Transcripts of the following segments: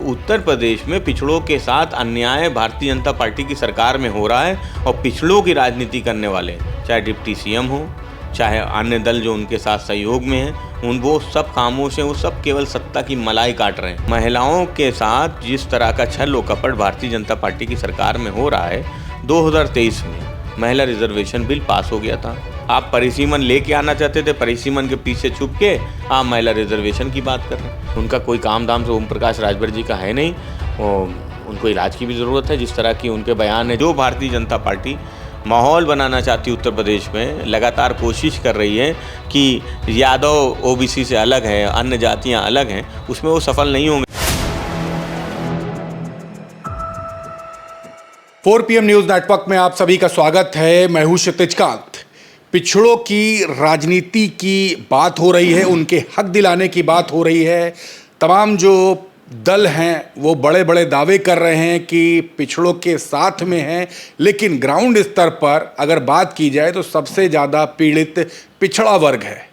उत्तर प्रदेश में पिछड़ों के साथ अन्याय भारतीय जनता पार्टी की सरकार में हो रहा है और पिछड़ों की राजनीति करने वाले, चाहे डिप्टी सीएम हो, चाहे अन्य दल जो उनके साथ सहयोग में हैं, वो सब खामोश हैं, वो सब केवल सत्ता की मलाई काट रहे हैं। महिलाओं के साथ जिस तरह का छल और कपट भारतीय जनता पार्टी की सरकार में हो रहा है, 2023 में महिला रिजर्वेशन बिल पास हो गया था। आप परिसीमन लेके आना चाहते थे, परिसीमन के पीछे छुप के आप महिला रिजर्वेशन की बात कर रहे हैं। उनका कोई काम धाम से ओम प्रकाश राजभर जी का है नहीं, और उनको इलाज की भी ज़रूरत है। जिस तरह की उनके बयान है, जो भारतीय जनता पार्टी माहौल बनाना चाहती है उत्तर प्रदेश में, लगातार कोशिश कर रही है कि यादव ओबीसी से अलग है, अन्य जातियां अलग हैं, उसमें वो सफल नहीं होंगे। 4 PM न्यूज नेटवर्क में आप सभी का स्वागत है। मैं हूं क्षितिज कांत। पिछड़ों की राजनीति की बात हो रही है, उनके हक दिलाने की बात हो रही है। तमाम जो दल हैं वो बड़े बड़े दावे कर रहे हैं कि पिछड़ों के साथ में हैं, लेकिन ग्राउंड स्तर पर अगर बात की जाए तो सबसे ज़्यादा पीड़ित पिछड़ा वर्ग है।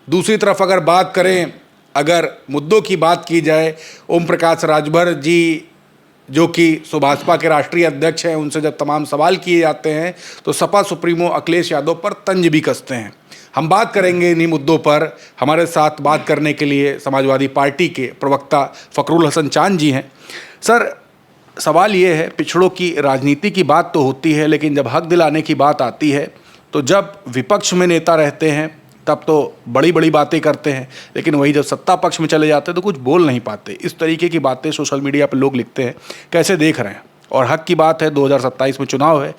दूसरी तरफ अगर बात करें, अगर मुद्दों की बात की जाए, ओम प्रकाश राजभर जी जो कि भाजपा के राष्ट्रीय अध्यक्ष हैं, उनसे जब तमाम सवाल किए जाते हैं तो सपा सुप्रीमो अखिलेश यादव पर तंज भी कसते हैं। हम बात करेंगे इन्हीं मुद्दों पर। हमारे साथ बात करने के लिए समाजवादी पार्टी के प्रवक्ता फखरुल हसन चांद जी हैं। सर, सवाल ये है, पिछड़ों की राजनीति की बात तो होती है, लेकिन जब हक दिलाने की बात आती है तो जब विपक्ष में नेता रहते हैं तब तो बड़ी बड़ी बातें करते हैं, लेकिन वही जब सत्ता पक्ष में चले जाते हैं तो कुछ बोल नहीं पाते। इस तरीके की बातें सोशल मीडिया पर लोग लिखते हैं, कैसे देख रहे हैं? और हक की बात है, 2027 में चुनाव है,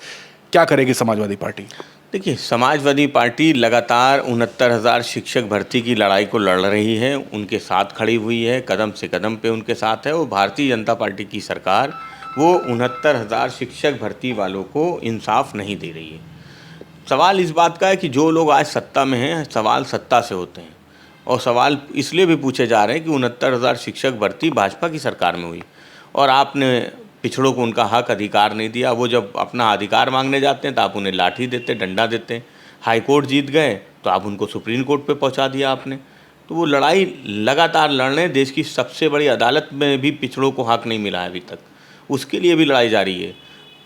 क्या करेगी समाजवादी पार्टी? देखिए, समाजवादी पार्टी लगातार 69,000 शिक्षक भर्ती की लड़ाई को लड़ रही है, उनके साथ खड़ी हुई है, कदम से कदम पे उनके साथ है। और भारतीय जनता पार्टी की सरकार वो 69,000 शिक्षक भर्ती वालों को इंसाफ नहीं दे रही है। सवाल इस बात का है कि जो लोग आज सत्ता में हैं, सवाल सत्ता से होते हैं, और सवाल इसलिए भी पूछे जा रहे हैं कि 69,000 शिक्षक भर्ती भाजपा की सरकार में हुई और आपने पिछड़ों को उनका हक अधिकार नहीं दिया। वो जब अपना अधिकार मांगने जाते हैं तो आप उन्हें लाठी देते, डंडा देते हैं। हाई कोर्ट जीत गए तो आप उनको सुप्रीम कोर्ट पे पहुंचा दिया आपने। तो वो लड़ाई लगातार लड़ रहे हैं। देश की सबसे बड़ी अदालत में भी पिछड़ों को हक नहीं मिला है अभी तक, उसके लिए भी लड़ाई जारी है।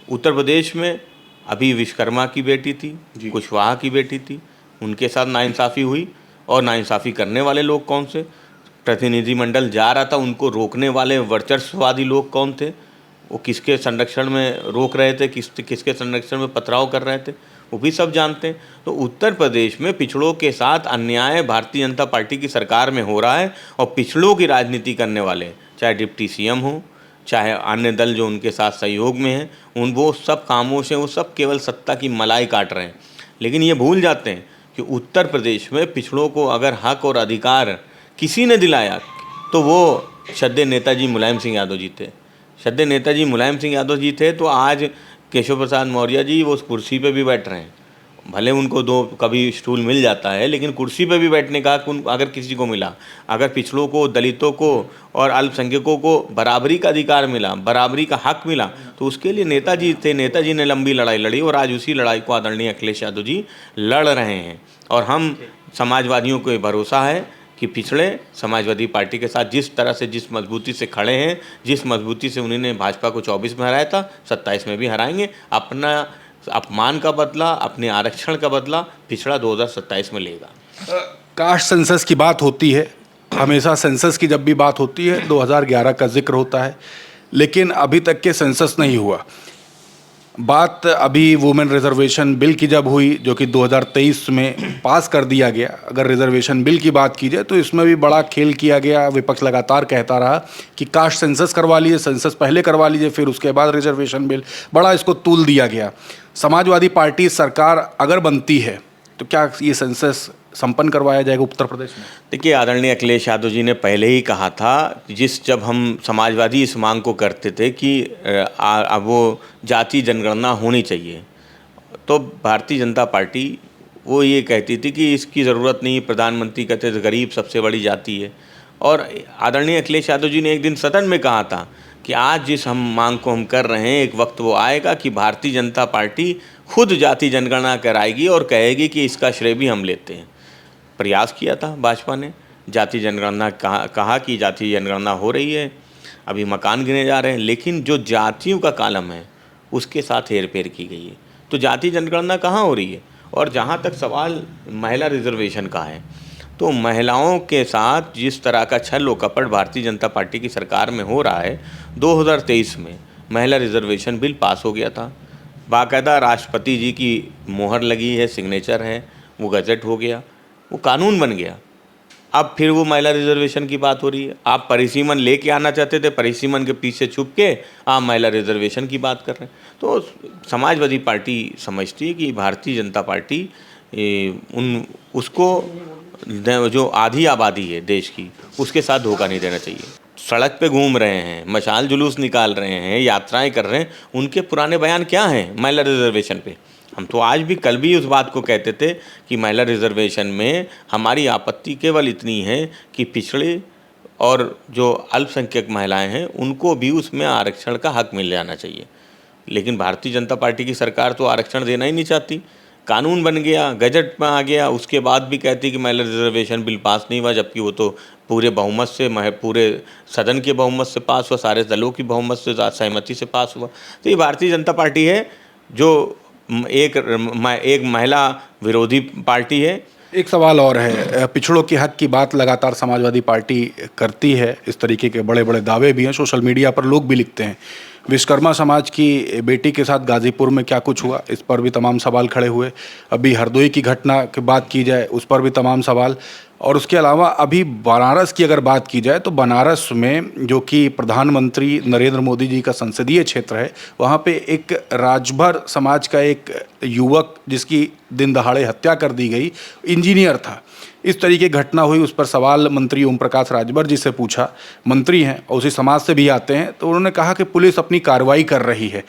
उत्तर प्रदेश में अभी विश्वकर्मा की बेटी थी, कुशवाहा की बेटी थी, उनके साथ नाइंसाफ़ी हुई। और नाइंसाफ़ी करने वाले लोग कौन से? प्रतिनिधिमंडल जा रहा था, उनको रोकने वाले वर्चस्ववादी लोग कौन थे? वो किसके संरक्षण में रोक रहे थे, किसके संरक्षण में पथराव कर रहे थे, वो भी सब जानते हैं। तो उत्तर प्रदेश में पिछड़ों के साथ अन्याय भारतीय जनता पार्टी की सरकार में हो रहा है और पिछड़ों की राजनीति करने वाले, चाहे डिप्टी सीएम हो, चाहे अन्य दल जो उनके साथ सहयोग में हैं, वो सब खामोश हैं, वो सब केवल सत्ता की मलाई काट रहे हैं। लेकिन ये भूल जाते हैं कि उत्तर प्रदेश में पिछड़ों को अगर हक और अधिकार किसी ने दिलाया तो वो श्रद्धेय नेताजी मुलायम सिंह यादव जी थे। श्रद्धेय नेताजी मुलायम सिंह यादव जी थे तो आज केशव प्रसाद मौर्य जी वो उस कुर्सी पे भी बैठ रहे हैं। भले उनको दो कभी स्टूल मिल जाता है, लेकिन कुर्सी पे भी बैठने का अगर किसी को मिला, अगर पिछड़ों को, दलितों को और अल्पसंख्यकों को बराबरी का अधिकार मिला, बराबरी का हक मिला, तो उसके लिए नेताजी थे। नेताजी ने लंबी लड़ाई लड़ी और आज उसी लड़ाई को आदरणीय अखिलेश यादव जी लड़ रहे हैं। और हम समाजवादियों को भरोसा है कि पिछड़े समाजवादी पार्टी के साथ जिस तरह से, जिस मजबूती से खड़े हैं, जिस मजबूती से उन्होंने भाजपा को 24 में हराया था, 27 में भी हराएंगे। अपना अपमान का बदला, अपने आरक्षण का बदला पिछड़ा 2027 में लेगा। कास्ट सेंसस की बात होती है, हमेशा सेंसस की जब भी बात होती है 2011 का जिक्र होता है, लेकिन अभी तक के सेंसस नहीं हुआ। बात अभी वुमेन रिजर्वेशन बिल की जब हुई, जो कि 2023 में पास कर दिया गया, अगर रिजर्वेशन बिल की बात की जाए तो इसमें भी बड़ा खेल किया गया। विपक्ष लगातार कहता रहा कि कास्ट सेंसस करवा लीजिए, सेंसस पहले करवा लीजिए, फिर उसके बाद रिजर्वेशन बिल, बड़ा इसको तूल दिया गया। समाजवादी पार्टी सरकार अगर बनती है तो क्या ये सेंसस संपन्न करवाया जाएगा उत्तर प्रदेश में? देखिए, आदरणीय अखिलेश यादव जी ने पहले ही कहा था, जब हम समाजवादी इस मांग को करते थे कि अब वो जाति जनगणना होनी चाहिए, तो भारतीय जनता पार्टी वो ये कहती थी कि इसकी ज़रूरत नहीं। प्रधानमंत्री कहते थे गरीब सबसे बड़ी जाति है। और आदरणीय अखिलेश यादव जी ने एक दिन सदन में कहा था कि आज जिस हम मांग को हम कर रहे हैं, एक वक्त वो आएगा कि भारतीय जनता पार्टी खुद जाति जनगणना कराएगी और कहेगी कि इसका श्रेय भी हम लेते हैं। प्रयास किया था भाजपा ने, जाति जनगणना कहा कि जाति जनगणना हो रही है। अभी मकान गिने जा रहे हैं, लेकिन जो जातियों का कॉलम है उसके साथ हेरफेर की गई है। तो जाति जनगणना कहाँ हो रही है? और जहाँ तक सवाल महिला रिजर्वेशन का है, तो महिलाओं के साथ जिस तरह का छल व कपट भारतीय जनता पार्टी की सरकार में हो रहा है, 2023 में महिला रिजर्वेशन बिल पास हो गया था, बाकायदा राष्ट्रपति जी की मोहर लगी है, सिग्नेचर है, वो गजट हो गया, वो कानून बन गया। अब फिर वो महिला रिजर्वेशन की बात हो रही है। आप परिसीमन लेके आना चाहते थे, परिसीमन के पीछे छुप के आप महिला रिजर्वेशन की बात कर रहे हैं। तो समाजवादी पार्टी समझती है कि भारतीय जनता पार्टी उसको जो आधी आबादी है देश की, उसके साथ धोखा नहीं देना चाहिए। सड़क पे घूम रहे हैं, मशाल जुलूस निकाल रहे हैं, यात्राएं कर रहे हैं, उनके पुराने बयान क्या हैं महिला रिजर्वेशन पे? हम तो आज भी कल भी उस बात को कहते थे कि महिला रिजर्वेशन में हमारी आपत्ति केवल इतनी है कि पिछड़े और जो अल्पसंख्यक महिलाएं हैं उनको भी उसमें आरक्षण का हक मिल जाना चाहिए। लेकिन भारतीय जनता पार्टी की सरकार तो आरक्षण देना ही नहीं चाहती। कानून बन गया, गजट में आ गया, उसके बाद भी कहती कि महिला रिजर्वेशन बिल पास नहीं हुआ, जबकि वो तो पूरे बहुमत से, पूरे सदन के बहुमत से पास हुआ, सारे दलों की बहुमत से सहमति से पास हुआ। तो ये भारतीय जनता पार्टी है जो एक महिला विरोधी पार्टी है। एक सवाल और है, पिछड़ों के हक की बात लगातार समाजवादी पार्टी करती है, इस तरीके के बड़े बड़े दावे भी हैं, सोशल मीडिया पर लोग भी लिखते हैं। विश्वकर्मा समाज की बेटी के साथ गाजीपुर में क्या कुछ हुआ, इस पर भी तमाम सवाल खड़े हुए। अभी हरदोई की घटना की बात की जाए, उस पर भी तमाम सवाल। और उसके अलावा अभी बनारस की अगर बात की जाए तो बनारस में जो कि प्रधानमंत्री नरेंद्र मोदी जी का संसदीय क्षेत्र है, वहाँ पे एक राजभर समाज का एक युवक जिसकी दिन दहाड़े हत्या कर दी गई, इंजीनियर था। इस तरीके की घटना हुई, उस पर सवाल मंत्री ओम प्रकाश राजभर जी से पूछा। मंत्री हैं और उसी समाज से भी आते हैं, तो उन्होंने कहा कि पुलिस अपनी कार्रवाई कर रही है।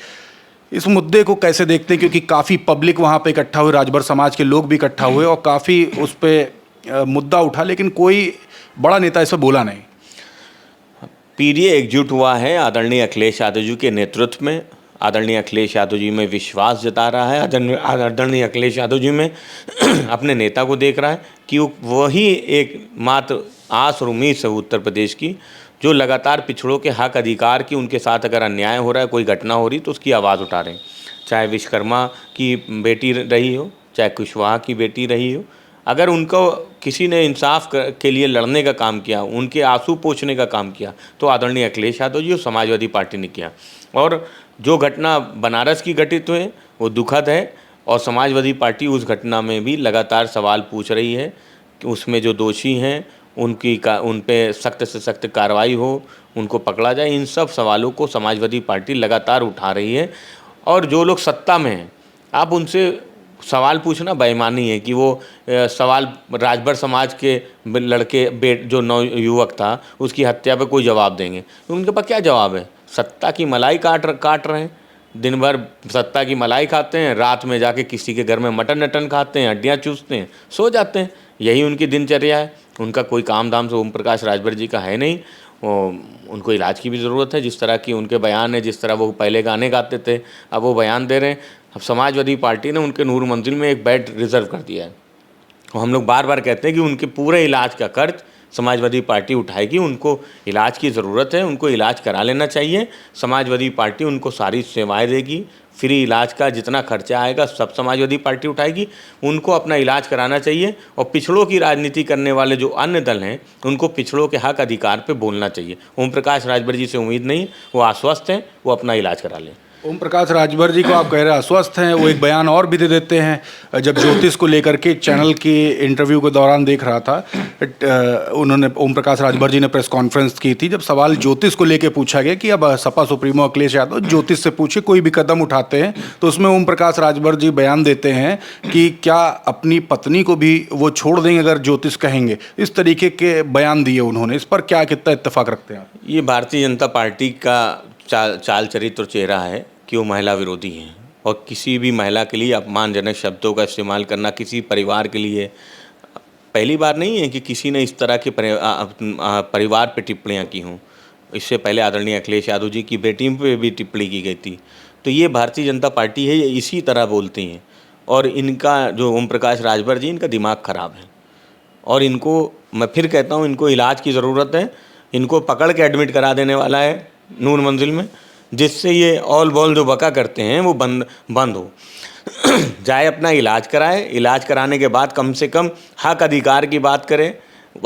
इस मुद्दे को कैसे देखते हैं, क्योंकि काफ़ी पब्लिक वहाँ पे इकट्ठा हुई, राजभर समाज के लोग भी इकट्ठा हुए और काफ़ी उस पर मुद्दा उठा, लेकिन कोई बड़ा नेता इस पर बोला नहीं। पीडीए एकजुट हुआ है आदरणीय अखिलेश यादव जी के नेतृत्व में। आदरणीय अखिलेश यादव जी में विश्वास जता रहा है, आदरणीय अखिलेश यादव जी में अपने नेता को देख रहा है कि वही एक मात्र आस और उम्मीद है उत्तर प्रदेश की, जो लगातार पिछड़ों के हक अधिकार की, उनके साथ अगर अन्याय हो रहा है, कोई घटना हो रही, तो उसकी आवाज़ उठा रहे हैं। चाहे विश्वकर्मा की बेटी रही हो, चाहे कुशवाहा की बेटी रही हो, अगर उनको किसी ने इंसाफ के लिए लड़ने का काम किया, उनके आंसू पोंछने का काम किया, तो आदरणीय अखिलेश यादव जी और समाजवादी पार्टी ने किया। और जो घटना बनारस की घटित हुई वो दुखद है, और समाजवादी पार्टी उस घटना में भी लगातार सवाल पूछ रही है कि उसमें जो दोषी हैं उन पे सख्त से सख्त कार्रवाई हो, उनको पकड़ा जाए। इन सब सवालों को समाजवादी पार्टी लगातार उठा रही है। और जो लोग सत्ता में हैं, आप उनसे सवाल पूछना बेईमानी है कि वो सवाल राजभर समाज के लड़के जो नवयुवक था उसकी हत्या पे कोई जवाब देंगे, तो उनके पास क्या जवाब है? सत्ता की मलाई काट रहे हैं, दिन भर सत्ता की मलाई खाते हैं, रात में जाके किसी के घर में मटन खाते हैं, हड्डियाँ चूसते हैं, सो जाते हैं। यही उनकी दिनचर्या है। उनका कोई काम धाम से ओम प्रकाश राजभर जी का है नहीं। उनको इलाज की भी ज़रूरत है। जिस तरह की उनके बयान है, जिस तरह वो पहले गाने गाते थे, अब वो बयान दे रहे हैं। अब समाजवादी पार्टी ने उनके नूर मंजिल में एक बेड रिजर्व कर दिया है, और हम लोग बार बार कहते हैं कि उनके पूरे इलाज का खर्च समाजवादी पार्टी उठाएगी। उनको इलाज की ज़रूरत है, उनको इलाज करा लेना चाहिए। समाजवादी पार्टी उनको सारी सेवाएं देगी, फ्री इलाज का जितना खर्चा आएगा सब समाजवादी पार्टी उठाएगी। उनको अपना इलाज कराना चाहिए, और पिछड़ों की राजनीति करने वाले जो अन्य दल हैं उनको पिछड़ों के हक अधिकार पे बोलना चाहिए। ओम प्रकाश राजभर जी से उम्मीद नहीं, वो आश्वस्त हैं, वो अपना इलाज करा लें। ओम प्रकाश राजभर जी को आप कह रहे हैं अस्वस्थ हैं, वो एक बयान और भी दे देते हैं। जब ज्योतिष को लेकर के चैनल के इंटरव्यू के दौरान देख रहा था, उन्होंने ओम प्रकाश राजभर जी ने प्रेस कॉन्फ्रेंस की थी। जब सवाल ज्योतिष को लेकर पूछा गया कि अब सपा सुप्रीमो अखिलेश यादव ज्योतिष से पूछे कोई भी कदम उठाते हैं, तो उसमें ओम प्रकाश राजभर जी बयान देते हैं कि क्या अपनी पत्नी को भी वो छोड़ देंगे अगर ज्योतिष कहेंगे। इस तरीके के बयान दिए उन्होंने। इस पर क्या कितना इत्तेफाक रखते हैं आप? ये भारतीय जनता पार्टी का चाल चरित्र चेहरा है कि वो महिला विरोधी हैं, और किसी भी महिला के लिए अपमानजनक शब्दों का इस्तेमाल करना, किसी परिवार के लिए पहली बार नहीं है कि किसी ने इस तरह के परिवार पे टिप्पणियाँ की हों। इससे पहले आदरणीय अखिलेश यादव जी की बेटी पे भी टिप्पणी की गई थी। तो ये भारतीय जनता पार्टी है, ये इसी तरह बोलती हैं। और इनका जो ओम प्रकाश राजभर जी, इनका दिमाग ख़राब है, और इनको मैं फिर कहता हूँ, इनको इलाज की ज़रूरत है। इनको पकड़ के एडमिट करा देने वाला है नूर मंजिल में, जिससे ये ऑल बॉल जो बका करते हैं वो बंद हो जाए, अपना इलाज कराए। इलाज कराने के बाद कम से कम हक अधिकार की बात करें,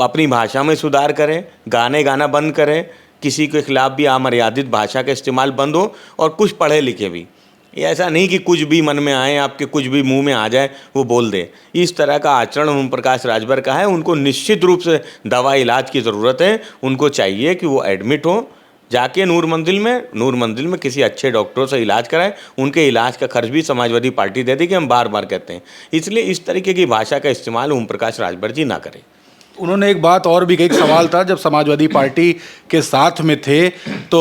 अपनी भाषा में सुधार करें, गाना बंद करें, किसी के खिलाफ भी अमर्यादित भाषा का इस्तेमाल बंद हो, और कुछ पढ़े लिखे भी। ये ऐसा नहीं कि कुछ भी मन में आए, आपके कुछ भी मुंह में आ जाए वो बोल दे। इस तरह का आचरण ओम प्रकाश राजभर का है। उनको निश्चित रूप से दवा इलाज की ज़रूरत है। उनको चाहिए कि वो एडमिट हो, जाके नूर मंजिल में किसी अच्छे डॉक्टरों से इलाज कराएं। उनके इलाज का खर्च भी समाजवादी पार्टी दे देगी, हम बार बार कहते हैं। इसलिए इस तरीके की भाषा का इस्तेमाल ओम प्रकाश राजभर जी ना करें। उन्होंने एक बात और भी कही, एक सवाल था, जब समाजवादी पार्टी के साथ में थे तो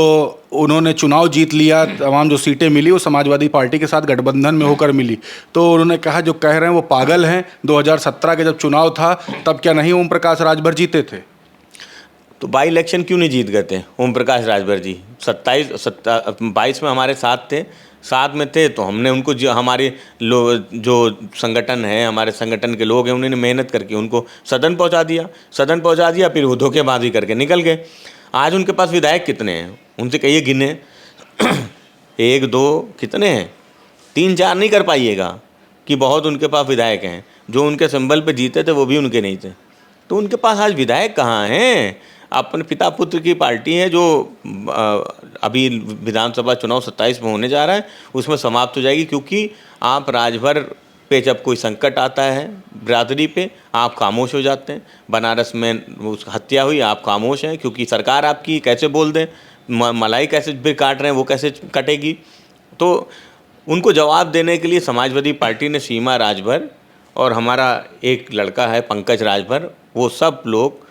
उन्होंने चुनाव जीत लिया, तमाम जो सीटें मिली वो समाजवादी पार्टी के साथ गठबंधन में होकर मिली, तो उन्होंने कहा जो कह रहे हैं वो पागल हैं। 2017 के जब चुनाव था तब क्या नहीं ओम प्रकाश राजभर जीते थे? तो बाई इलेक्शन क्यों नहीं जीत गए थे ओम प्रकाश राजभर जी? 22 में हमारे साथ में थे, तो हमने उनको जो हमारे जो संगठन है, हमारे संगठन के लोग हैं, उन्होंने मेहनत करके उनको सदन पहुंचा दिया, फिर वो धोखेबाजी करके निकल गए। आज उनके पास विधायक कितने हैं? उनसे कहिए गिने 1 2 कितने हैं? 3 4 नहीं कर पाइएगा कि बहुत उनके पास विधायक हैं। जो उनके सिंबल पे जीते थे वो भी उनके नहीं थे। तो उनके पास आज विधायक कहाँ हैं? अपने पिता पुत्र की पार्टी है जो अभी विधानसभा चुनाव 27 में होने जा रहा है, उसमें समाप्त हो जाएगी। क्योंकि आप राजभर पे जब कोई संकट आता है बिरादरी पे, आप खामोश हो जाते हैं। बनारस में हत्या हुई, आप खामोश हैं क्योंकि सरकार आपकी कैसे बोल दें, मलाई कैसे भी काट रहे हैं वो कैसे कटेगी। तो उनको जवाब देने के लिए समाजवादी पार्टी ने सीमा राजभर और हमारा एक लड़का है पंकज राजभर, वो सब लोग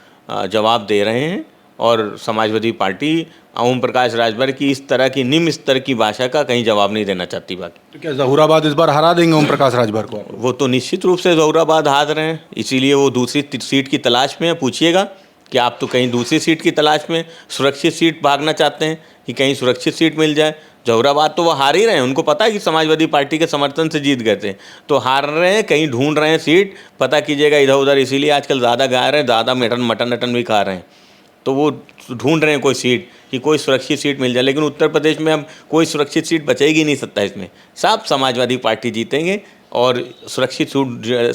जवाब दे रहे हैं। और समाजवादी पार्टी ओम प्रकाश राजभर की इस तरह की निम्न स्तर की भाषा का कहीं जवाब नहीं देना चाहती। बाकी तो क्या जहूराबाद इस बार हरा देंगे ओम प्रकाश राजभर को? वो तो निश्चित रूप से जहूराबाद हार रहे हैं, इसीलिए वो दूसरी सीट की तलाश में है। पूछिएगा कि आप तो कहीं दूसरी सीट की तलाश में, सुरक्षित सीट भागना चाहते हैं कि कहीं सुरक्षित सीट मिल जाए। जहूराबाद तो वो हार ही रहे हैं, उनको पता है कि समाजवादी पार्टी के समर्थन से जीत गए थे, तो हार रहे हैं, कहीं ढूंढ रहे हैं सीट। पता कीजिएगा इधर उधर, इसीलिए आजकल ज़्यादा गा रहे हैं, ज़्यादा मटन भी खा रहे हैं। तो वो ढूंढ रहे हैं कोई सीट कि कोई सुरक्षित सीट मिल जाए। लेकिन उत्तर प्रदेश में अब कोई सुरक्षित सीट बचेगी नहीं 27 में, सब समाजवादी पार्टी जीतेंगे और सुरक्षित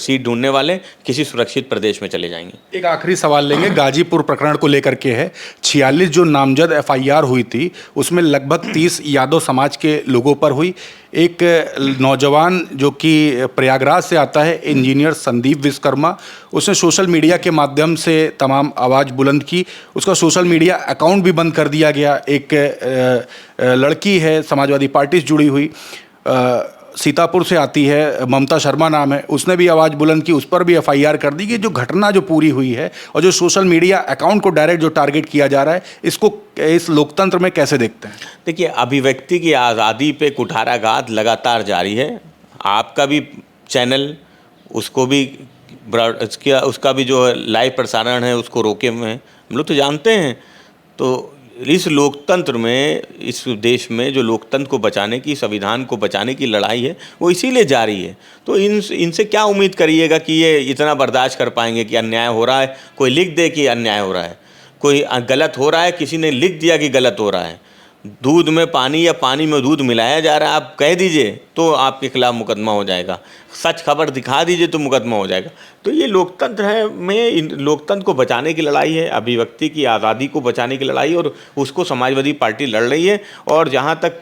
सीट ढूंढने वाले किसी सुरक्षित प्रदेश में चले जाएंगे। एक आखिरी सवाल लेंगे, गाजीपुर प्रकरण को लेकर के है। 46 जो नामजद FIR हुई थी उसमें लगभग 30 यादव समाज के लोगों पर हुई। एक नौजवान जो कि प्रयागराज से आता है, इंजीनियर संदीप विश्वकर्मा, उसने सोशल मीडिया के माध्यम से तमाम आवाज़ बुलंद की। उसका सोशल मीडिया अकाउंट भी बंद कर दिया गया। एक लड़की है समाजवादी पार्टी से जुड़ी हुई, सीतापुर से आती है, ममता शर्मा नाम है, उसने भी आवाज़ बुलंद की, उस पर भी FIR कर दी। कि जो घटना जो पूरी हुई है और जो सोशल मीडिया अकाउंट को डायरेक्ट जो टारगेट किया जा रहा है, इसको इस लोकतंत्र में कैसे देखते हैं? देखिए, अभिव्यक्ति की आज़ादी पे कुठाराघात लगातार जारी है। आपका भी चैनल उसको भी उसका भी जो लाइव प्रसारण है उसको रोके हुए हैं, हम लोग तो जानते हैं। तो इस लोकतंत्र में, इस देश में जो लोकतंत्र को बचाने की, संविधान को बचाने की लड़ाई है वो इसीलिए जारी है। तो इनसे क्या उम्मीद करिएगा कि ये इतना बर्दाश्त कर पाएंगे कि अन्याय हो रहा है, कोई लिख दे कि अन्याय हो रहा है, कोई गलत हो रहा है, किसी ने लिख दिया कि गलत हो रहा है, दूध में पानी या पानी में दूध मिलाया जा रहा है, आप कह दीजिए तो आपके खिलाफ मुकदमा हो जाएगा, सच खबर दिखा दीजिए तो मुकदमा हो जाएगा। तो ये लोकतंत्र है, लोकतंत्र को बचाने की लड़ाई है, अभिव्यक्ति की आज़ादी को बचाने की लड़ाई, और उसको समाजवादी पार्टी लड़ रही है। और जहाँ तक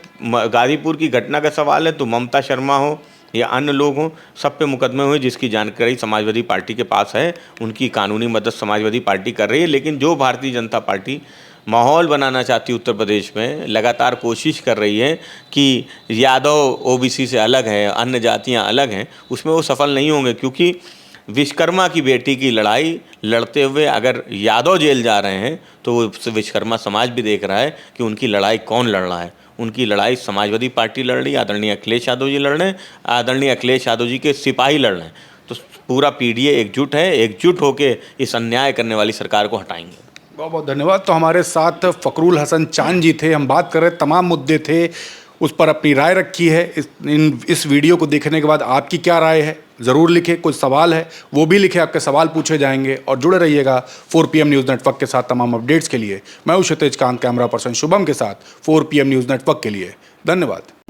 गाजीपुर की घटना का सवाल है, तो ममता शर्मा हो या अन्य लोग हों, सब पे मुकदमे हुए जिसकी जानकारी समाजवादी पार्टी के पास है। उनकी कानूनी मदद समाजवादी पार्टी कर रही है। लेकिन जो भारतीय जनता पार्टी माहौल बनाना चाहती है उत्तर प्रदेश में, लगातार कोशिश कर रही है कि यादव OBC से अलग है, अन्य जातियां अलग हैं, उसमें वो सफल नहीं होंगे। क्योंकि विश्वकर्मा की बेटी की लड़ाई लड़ते हुए अगर यादव जेल जा रहे हैं तो वो विश्वकर्मा समाज भी देख रहा है कि उनकी लड़ाई कौन लड़ रहा है। उनकी लड़ाई समाजवादी पार्टी लड़ रही है, आदरणीय अखिलेश यादव जी लड़ रहे हैं, आदरणीय अखिलेश यादव जी के सिपाही लड़ रहे हैं। तो पूरा PDA एकजुट है, एकजुट होकर इस अन्याय करने वाली सरकार को हटाएंगे। बहुत बहुत धन्यवाद। तो हमारे साथ फ़खरुल हसन चांद जी थे, हम बात कर रहे तमाम मुद्दे थे, उस पर अपनी राय रखी है। इस वीडियो को देखने के बाद आपकी क्या राय है ज़रूर लिखें। कोई सवाल है वो भी लिखें, आपके सवाल पूछे जाएंगे। और जुड़े रहिएगा 4 PM न्यूज़ नेटवर्क के साथ तमाम अपडेट्स के लिए। मैं हूं क्षितिज कांत, कैमरा पर्सन शुभम के साथ 4 PM न्यूज़ नेटवर्क के लिए। धन्यवाद।